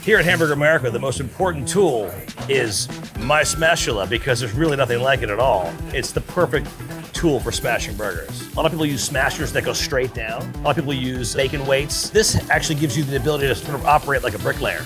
Here at Hamburger America, the most important tool is my Smashula because there's really nothing like it at all. It's the perfect tool for smashing burgers. A lot of people use smashers that go straight down. A lot of people use bacon weights. This actually gives you the ability to sort of operate like a bricklayer,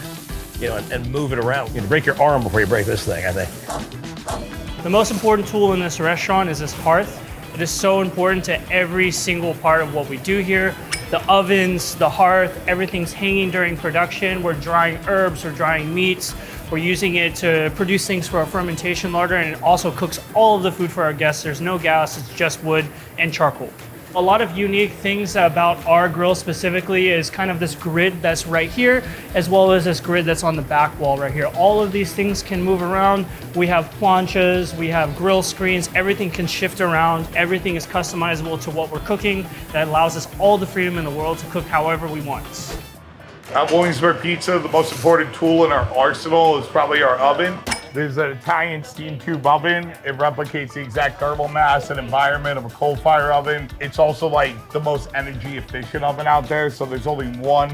you know, and move it around. You can break your arm before you break this thing, I think. The most important tool in this restaurant is this Hearth. It is so important to every single part of what we do here. The ovens, the hearth, everything's hanging during production. We're drying herbs, we're drying meats. We're using it to produce things for our fermentation larder, and it also cooks all of the food for our guests. There's no gas, it's just wood and charcoal. A lot of unique things about our grill specifically is kind of this grid that's right here, as well as this grid that's on the back wall right here. All of these things can move around. We have planchas, we have grill screens, everything can shift around. Everything is customizable to what we're cooking. That allows us all the freedom in the world to cook however we want. At Williamsburg Pizza, the most important tool in our arsenal is probably our oven. There's an Italian steam tube oven. It replicates the exact thermal mass and environment of a coal fire oven. It's also like the most energy efficient oven out there. So there's only one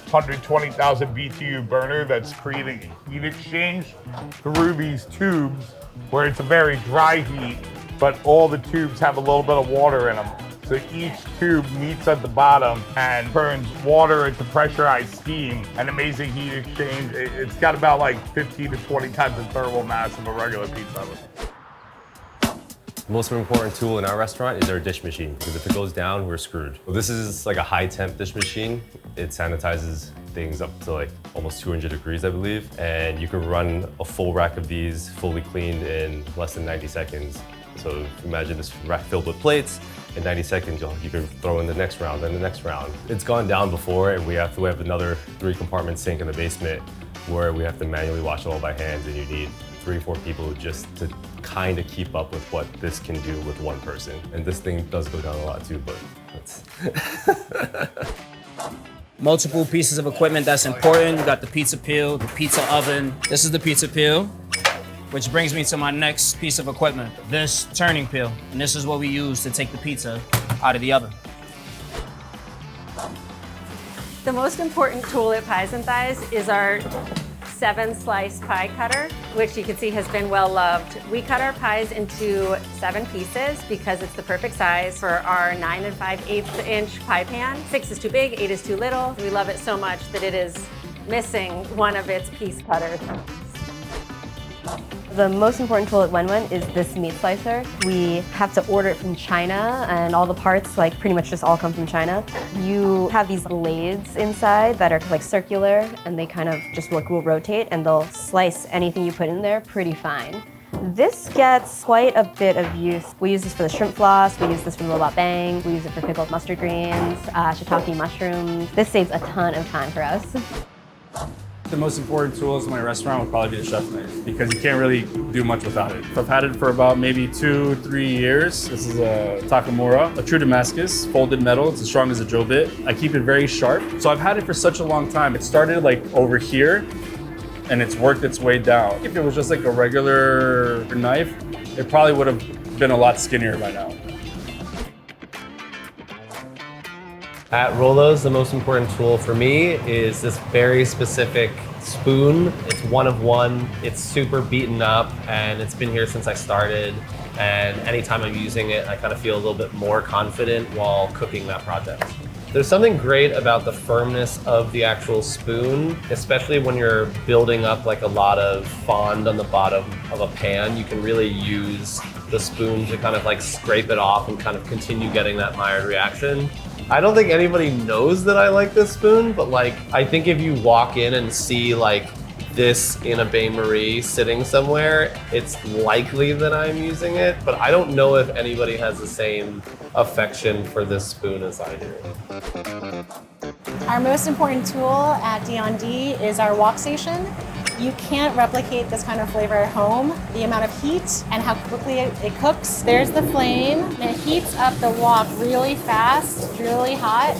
120,000 BTU burner that's creating a heat exchange through these tubes where it's a very dry heat, but all the tubes have a little bit of water in them. So each tube meets at the bottom and turns water into pressurized steam, an amazing heat exchange. It's got about like 15 to 20 times the thermal mass of a regular pizza oven. The most important tool in our restaurant is our dish machine, because if it goes down, we're screwed. Well, this is like a high temp dish machine. It sanitizes things up to like almost 200 degrees, I believe. And you can run a full rack of these fully cleaned in less than 90 seconds. So imagine this rack filled with plates. In 90 seconds, you can throw in the next round, then the next round. It's gone down before, and we have another 3-compartment sink in the basement where we have to manually wash it all by hand, and you need 3 or 4 people just to kind of keep up with what this can do with one person. And this thing does go down a lot too, but that's... Multiple pieces of equipment that's important. You got the pizza peel, the pizza oven. This is the pizza peel, which brings me to my next piece of equipment, this turning peel. And this is what we use to take the pizza out of the oven. The most important tool at Pies and Thighs is our 7-slice pie cutter, which you can see has been well loved. We cut our pies into 7 pieces because it's the perfect size for our 9 5/8 inch pie pan. 6 is too big, 8 is too little. We love it so much that it is missing one of its piece cutters. The most important tool at Wenwen is this meat slicer. We have to order it from China, and all the parts like pretty much just all come from China. You have these lathes inside that are like circular, and they kind of just will rotate, and they'll slice anything you put in there pretty fine. This gets quite a bit of use. We use this for the shrimp floss, we use this for the robot bang, we use it for pickled mustard greens, shiitake mushrooms. This saves a ton of time for us. The most important tools in my restaurant would probably be the chef knife, because you can't really do much without it. I've had it for about maybe 2-3 years. This is a Takamura, a true Damascus, folded metal. It's as strong as a drill bit. I keep it very sharp. So I've had it for such a long time. It started like over here, and it's worked its way down. If it was just like a regular knife, it probably would have been a lot skinnier by now. At Rolo's, the most important tool for me is this very specific spoon. It's one of one, it's super beaten up, and it's been here since I started. And anytime I'm using it, I kind of feel a little bit more confident while cooking that project. There's something great about the firmness of the actual spoon, especially when you're building up like a lot of fond on the bottom of a pan. You can really use the spoon to kind of like scrape it off and kind of continue getting that Maillard reaction. I don't think anybody knows that I like this spoon, but like, I think if you walk in and see like this in a bain-marie sitting somewhere, it's likely that I'm using it, but I don't know if anybody has the same affection for this spoon as I do. Our most important tool at D&D is our Wok Station. You can't replicate this kind of flavor at home. The amount of heat and how quickly it cooks. There's the flame, and it heats up the wok really fast, really hot.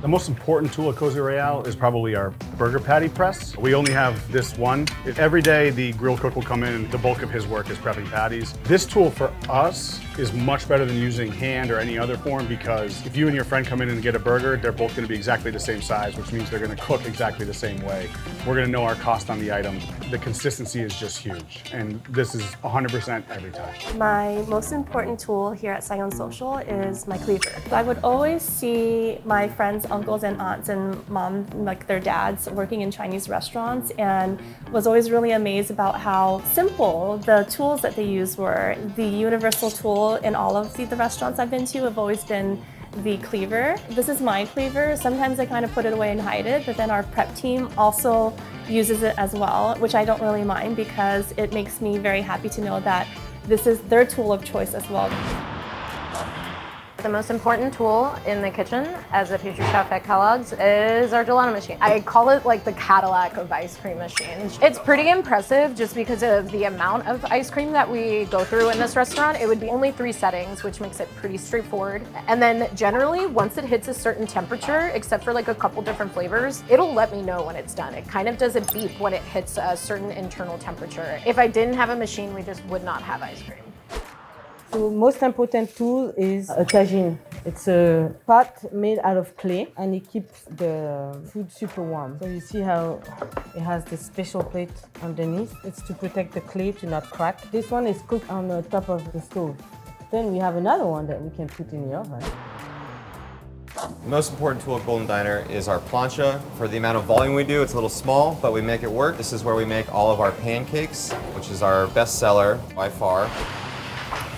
The most important tool at Cozy Royale is probably our burger patty press. We only have this one. Every day the grill cook will come in, the bulk of his work is prepping patties. This tool for us is much better than using hand or any other form because if you and your friend come in and get a burger, they're both gonna be exactly the same size, which means they're gonna cook exactly the same way. We're gonna know our cost on the item. The consistency is just huge. And this is 100% every time. My most important tool here at Saigon Social is my cleaver. I would always see my friends, uncles and aunts and mom, like their dads, working in Chinese restaurants and was always really amazed about how simple the tools that they use were. The universal tool in all of the restaurants I've been to have always been the cleaver. This is my cleaver. Sometimes I kind of put it away and hide it, but then our prep team also uses it as well, which I don't really mind because it makes me very happy to know that this is their tool of choice as well. The most important tool in the kitchen as a pastry chef at Kellogg's is our gelato machine. I call it like the Cadillac of ice cream machines. It's pretty impressive just because of the amount of ice cream that we go through in this restaurant. It would be only 3 settings, which makes it pretty straightforward. And then generally, once it hits a certain temperature, except for like a couple different flavors, it'll let me know when it's done. It kind of does a beep when it hits a certain internal temperature. If I didn't have a machine, we just would not have ice cream. The most important tool is a Tajine. It's a pot made out of clay and it keeps the food super warm. So you see how it has this special plate underneath. It's to protect the clay to not crack. This one is cooked on the top of the stove. Then we have another one that we can put in the oven. The most important tool at Golden Diner is our plancha. For the amount of volume we do, it's a little small, but we make it work. This is where we make all of our pancakes, which is our best seller by far.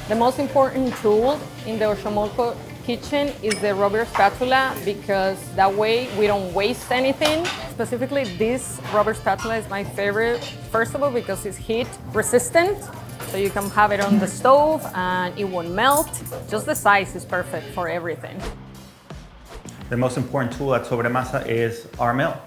The most important tool in the Oxomoco kitchen is the rubber spatula because that way we don't waste anything. Specifically, this rubber spatula is my favorite. First of all, because it's heat resistant, so you can have it on the stove and it won't melt. Just the size is perfect for everything. The most important tool at Sobre Masa is our mill.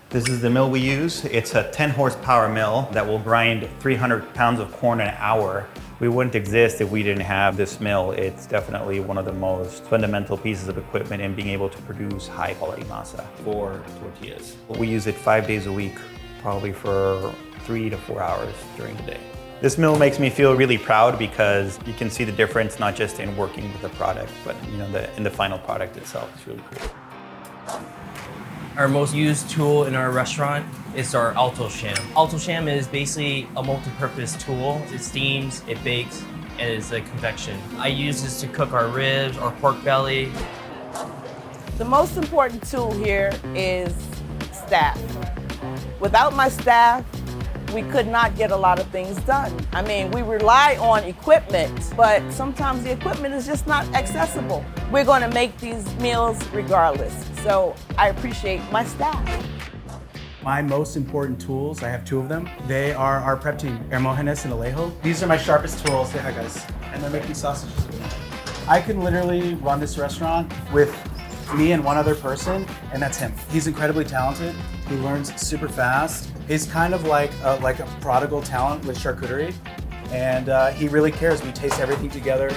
This is the mill we use. It's a 10 horsepower mill that will grind 300 pounds of corn an hour. We wouldn't exist if we didn't have this mill. It's definitely one of the most fundamental pieces of equipment in being able to produce high quality masa for tortillas. We use it 5 days a week, probably for 3 to 4 hours during the day. This mill makes me feel really proud because you can see the difference not just in working with the product, but in the final product itself. It's really cool. Our most used tool in our restaurant is our Alto-Shaam. Alto-Shaam is basically a multi-purpose tool. It steams, it bakes, and it's a convection. I use this to cook our ribs, our pork belly. The most important tool here is staff. Without my staff, we could not get a lot of things done. I mean, we rely on equipment, but sometimes the equipment is just not accessible. We're gonna make these meals regardless. So I appreciate my staff. My most important tools, I have 2 of them. They are our prep team, Hermogenes and Alejo. These are my sharpest tools. Say hi, guys. And they're making sausages. I can literally run this restaurant with me and one other person, and that's him. He's incredibly talented. He learns super fast. He's kind of like a prodigal talent with charcuterie, and he really cares. We taste everything together.